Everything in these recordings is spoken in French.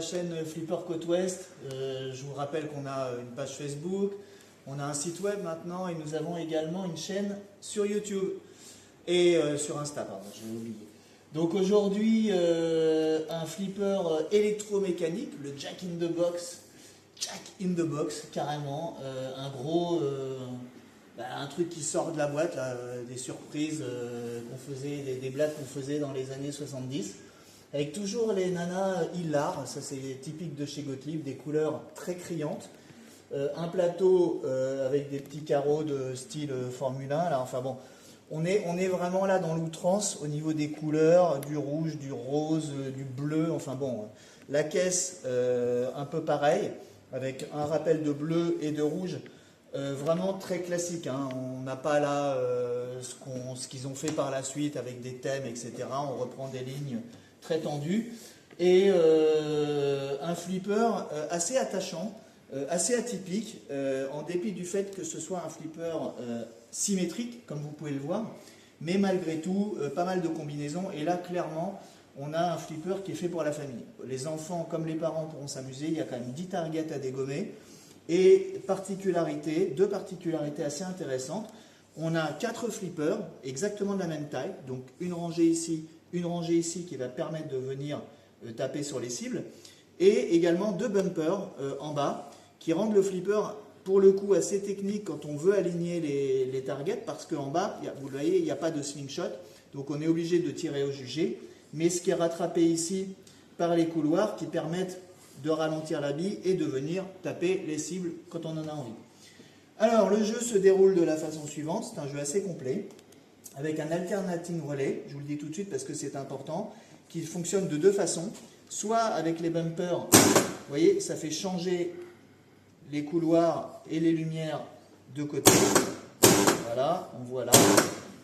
chaîne Flipper Côte Ouest. Je vous rappelle qu'on a une page Facebook, on a un site web maintenant et nous avons également une chaîne sur YouTube et sur Insta, pardon, j'ai oublié. Donc aujourd'hui, un flipper électromécanique, le Jack in the Box, carrément, un gros, un truc qui sort de la boîte, là, des surprises qu'on faisait, des blagues qu'on faisait dans les années 70. Avec toujours les nanas hilar, ça c'est typique de chez Gottlieb, des couleurs très criantes. Un plateau avec des petits carreaux de style Formule 1. Là, enfin bon, on est vraiment là dans l'outrance au niveau des couleurs, du rouge, du rose, du bleu. Enfin bon, la caisse un peu pareil, avec un rappel de bleu et de rouge. Vraiment très classique, hein. On n'a pas là ce qu'ils ont fait par la suite avec des thèmes, etc. On reprend des lignes très tendu, et un flipper assez attachant, assez atypique, en dépit du fait que ce soit un flipper symétrique, comme vous pouvez le voir, mais malgré tout, pas mal de combinaisons, et là, clairement, on a un flipper qui est fait pour la famille. Les enfants, comme les parents, pourront s'amuser, il y a quand même 10 targets à dégommer, et deux particularités assez intéressantes. On a 4 flippers, exactement de la même taille, donc une rangée ici qui va permettre de venir taper sur les cibles, et également 2 bumpers en bas qui rendent le flipper pour le coup assez technique quand on veut aligner les targets, parce qu'en bas, vous le voyez, il n'y a pas de slingshot, donc on est obligé de tirer au jugé, mais ce qui est rattrapé ici par les couloirs qui permettent de ralentir la bille et de venir taper les cibles quand on en a envie. Alors le jeu se déroule de la façon suivante, c'est un jeu assez complet, avec un alternating relais, je vous le dis tout de suite parce que c'est important, qui fonctionne de 2 façons. Soit avec les bumpers, vous voyez, ça fait changer les couloirs et les lumières de côté. Voilà, on voit là.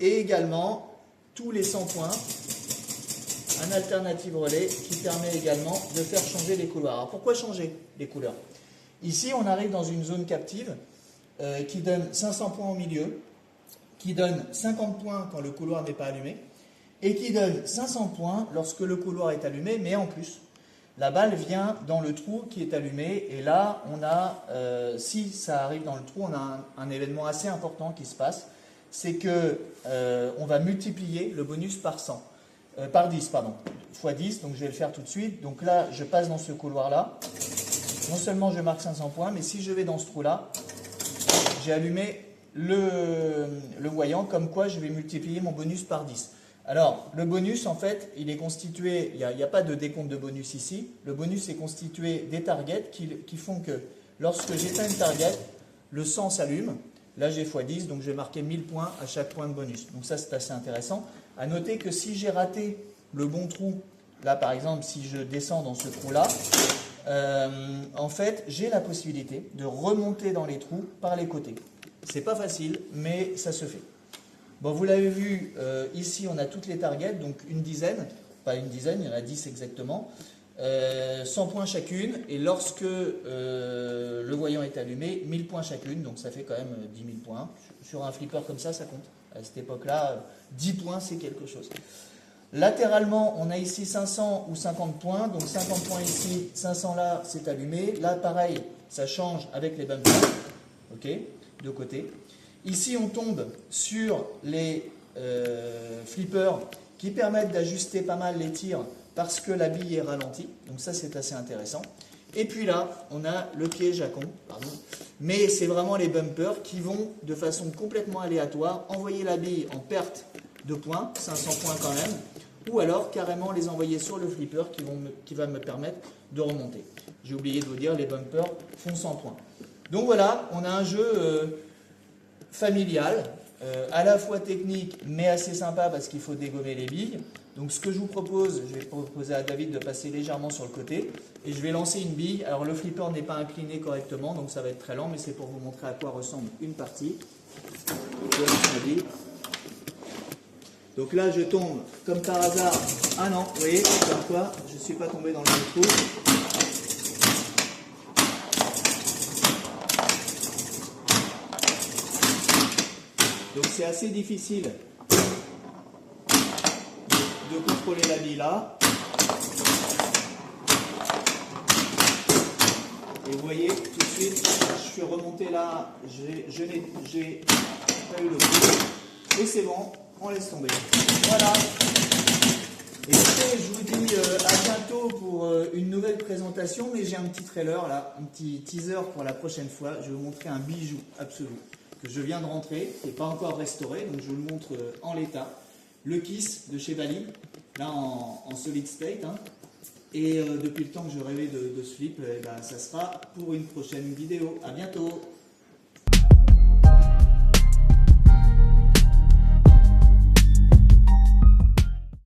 Et également, tous les 100 points, un alternative relais qui permet également de faire changer les couloirs. Alors pourquoi changer les couleurs? Ici, on arrive dans une zone captive qui donne 500 points au milieu, qui donne 50 points quand le couloir n'est pas allumé, et qui donne 500 points lorsque le couloir est allumé, mais en plus, la balle vient dans le trou qui est allumé, et là, on a, si ça arrive dans le trou, on a un événement assez important qui se passe, c'est que on va multiplier le bonus par 10, fois 10, donc je vais le faire tout de suite. Donc là, je passe dans ce couloir-là, non seulement je marque 500 points, mais si je vais dans ce trou-là, j'ai allumé le voyant, comme quoi je vais multiplier mon bonus par 10. Alors, le bonus, en fait, il est constitué, il n'y a pas de décompte de bonus ici, le bonus est constitué des targets qui font que lorsque j'éteins une target, le 100 s'allume, là j'ai x10, donc je vais marquer 1000 points à chaque point de bonus. Donc ça, c'est assez intéressant. À noter que si j'ai raté le bon trou, là par exemple, si je descends dans ce trou-là, en fait, j'ai la possibilité de remonter dans les trous par les côtés. C'est pas facile, mais ça se fait. Bon, vous l'avez vu, ici on a toutes les targets, donc une dizaine, pas une dizaine, il y en a 10 exactement, 100 points chacune, et lorsque le voyant est allumé, 1000 points chacune, donc ça fait quand même 10 000 points. Sur un flipper comme ça compte. À cette époque-là, 10 points c'est quelque chose. Latéralement, on a ici 500 ou 50 points, donc 50 points ici, 500 là, c'est allumé. Là, pareil, ça change avec les bumpers, ok, de côté. Ici, on tombe sur les flippers qui permettent d'ajuster pas mal les tirs parce que la bille est ralentie, donc ça, c'est assez intéressant. Et puis là, on a le piège à con, pardon, mais c'est vraiment les bumpers qui vont, de façon complètement aléatoire, envoyer la bille en perte de points, 500 points quand même, ou alors carrément les envoyer sur le flipper qui va me permettre de remonter. J'ai oublié de vous dire, les bumpers font 100 points. Donc voilà, on a un jeu familial, à la fois technique, mais assez sympa parce qu'il faut dégommer les billes. Donc ce que je vous propose, je vais proposer à David de passer légèrement sur le côté, et je vais lancer une bille. Alors le flipper n'est pas incliné correctement, donc ça va être très lent, mais c'est pour vous montrer à quoi ressemble une partie. Je lance ma bille. Donc là, je tombe, comme par hasard, ah non, vous voyez, comme quoi, je ne suis pas tombé dans le même trou. Donc c'est assez difficile de contrôler la bille là. Et vous voyez, tout de suite, je suis remonté là, j'ai pas eu le coup. Et c'est bon, on laisse tomber. Voilà. Écoutez, je vous dis à bientôt pour une nouvelle présentation, mais j'ai un petit trailer là, un petit teaser pour la prochaine fois. Je vais vous montrer un bijou absolu que je viens de rentrer, qui n'est pas encore restauré, donc je vous le montre en l'état. Le Kiss de chez Bali, là en solid state. Hein. Et depuis le temps que je rêvais de ce flip, ça sera pour une prochaine vidéo. À bientôt!